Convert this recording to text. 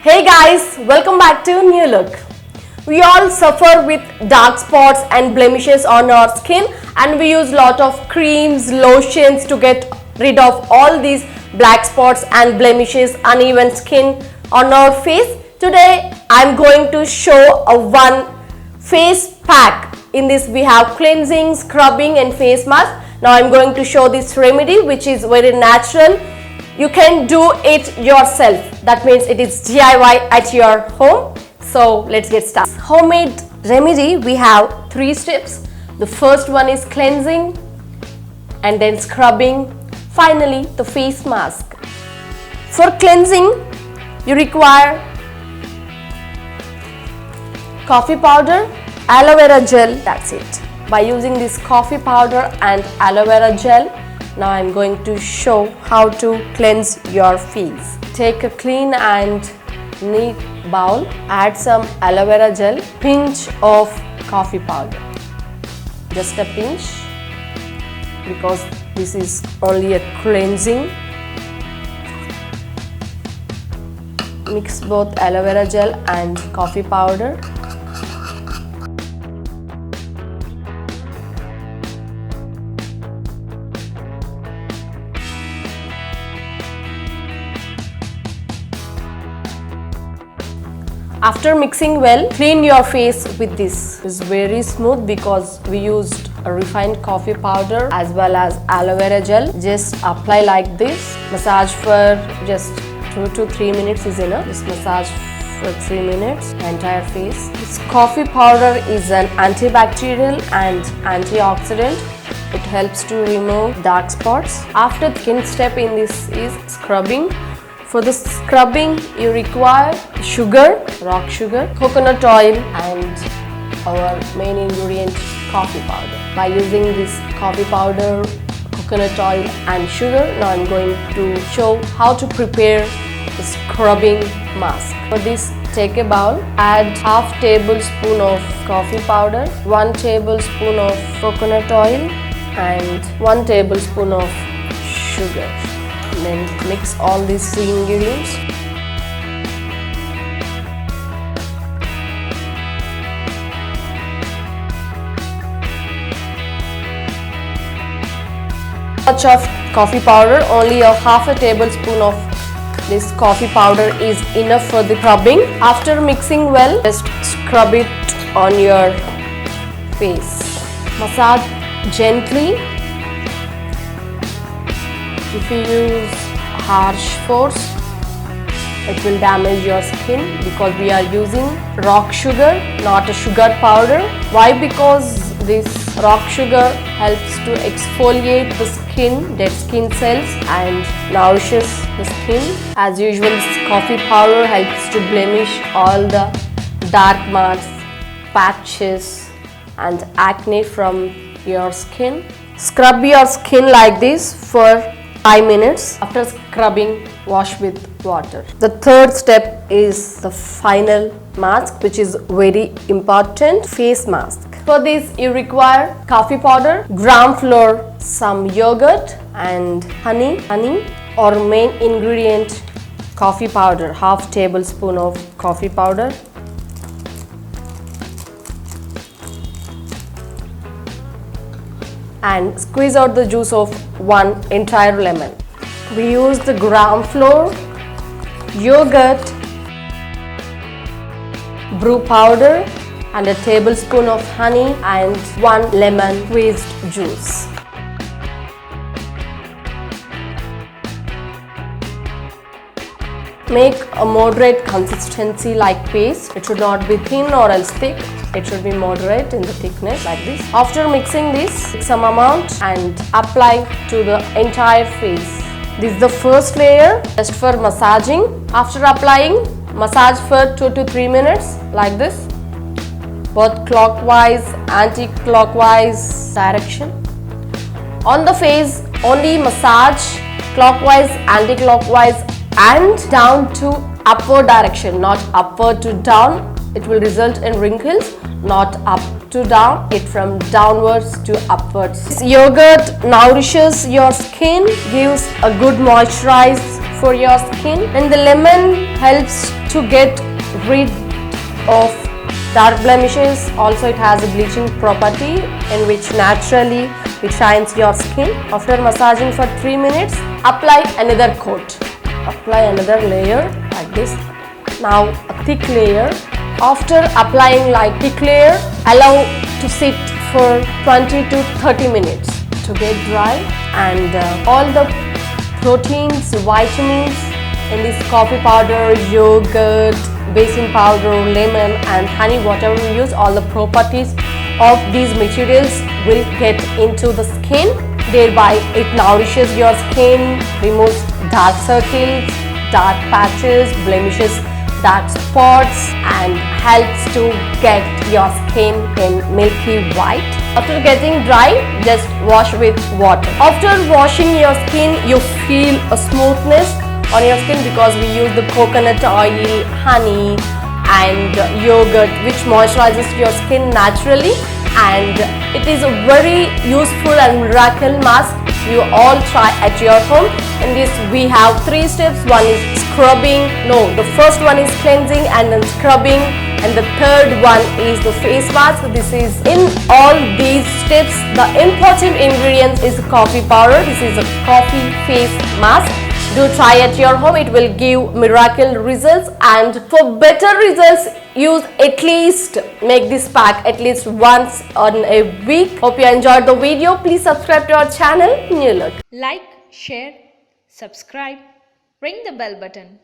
Hey guys, welcome back to New Look. We all suffer with dark spots and blemishes on our skin, and we use lot of creams, lotions to get rid of all these black spots and blemishes, uneven skin on our face. Today I'm going to show a one face pack. In this we have cleansing, scrubbing and face mask. Now I'm going to show this remedy which is very natural. You can do it yourself. That means it is DIY at your home. So let's get started. Homemade remedy, we have 3 steps. The first one is cleansing and then scrubbing. Finally, the face mask. For cleansing, you require coffee powder, aloe vera gel, that's it. By using this coffee powder and aloe vera gel, now I'm going to show how to cleanse your face. Take a clean and neat bowl, add some aloe vera gel, pinch of coffee powder, just a pinch because this is only a cleansing. Mix both aloe vera gel and coffee powder. After mixing well, clean your face with this. It's very smooth because we used a refined coffee powder as well as aloe vera gel. Just apply like this. Massage for just 2 to 3 minutes is enough. Just massage for 3 minutes, entire face. This coffee powder is an antibacterial and antioxidant. It helps to remove dark spots. After the second step in this is scrubbing. For the scrubbing, you require sugar, rock sugar, coconut oil and our main ingredient, coffee powder. By using this coffee powder, coconut oil and sugar, now I'm going to show how to prepare the scrubbing mask. For this, take a bowl, add half tablespoon of coffee powder, 1 tablespoon of coconut oil and 1 tablespoon of sugar. Then mix all these 3 ingredients. Much of coffee powder, only a half a tablespoon of this coffee powder is enough for the scrubbing. After mixing well, just scrub it on your face. Massage gently. If you use harsh force, it will damage your skin because we are using rock sugar, not a sugar powder. Why? Because this rock sugar helps to exfoliate the skin, dead skin cells and nourishes the skin. As usual, this coffee powder helps to blemish all the dark marks, patches and acne from your skin. Scrub your skin like this for 5 minutes. After scrubbing, wash with water. The third step is the final mask, which is very important, face mask. For this, you require coffee powder, gram flour, some yogurt and honey. Or main ingredient, coffee powder, half tablespoon of coffee powder. And squeeze out the juice of 1 entire lemon. We use the gram flour, yogurt, brew powder and a tablespoon of honey and 1 lemon squeezed juice. Make a moderate consistency like paste. It should not be thin or else thick. It should be moderate in the thickness like this. After mixing this, take some amount and apply to the entire face. This is the first layer just for massaging. After applying, massage for 2 to 3 minutes like this. Both clockwise, anti-clockwise direction. On the face, only massage clockwise, anti-clockwise and down to upward direction, not upward to down. It will result in wrinkles, not up to down, it from downwards to upwards. This yogurt nourishes your skin, gives a good moisturize for your skin. And the lemon helps to get rid of dark blemishes. Also it has a bleaching property in which naturally it shines your skin. After massaging for 3 minutes, apply another coat. Apply another layer like this. Now a thick layer. After applying like thick layer, allow to sit for 20 to 30 minutes to get dry. And all the proteins, vitamins in this coffee powder, yogurt, basin powder, lemon and honey, whatever we use, all the properties of these materials will get into the skin. Thereby it nourishes your skin, removes dark circles, dark patches, blemishes, dark spots and helps to get your skin in milky white. After getting dry, just wash with water. After washing your skin, you feel a smoothness on your skin because we use the coconut oil, honey and yogurt which moisturizes your skin naturally, and it is a very useful and miracle mask. You all try at your home. In this we have 3 steps. One is scrubbing, the first one is cleansing and then scrubbing, and the third one is the face mask. This is in all these steps the important ingredients is coffee powder. This is a coffee face mask. Do try at your home, it will give miracle results, and for better results use make this pack at least once in a week. Hope you enjoyed the video. Please subscribe to our channel New Look. Like, share, subscribe, ring the bell button.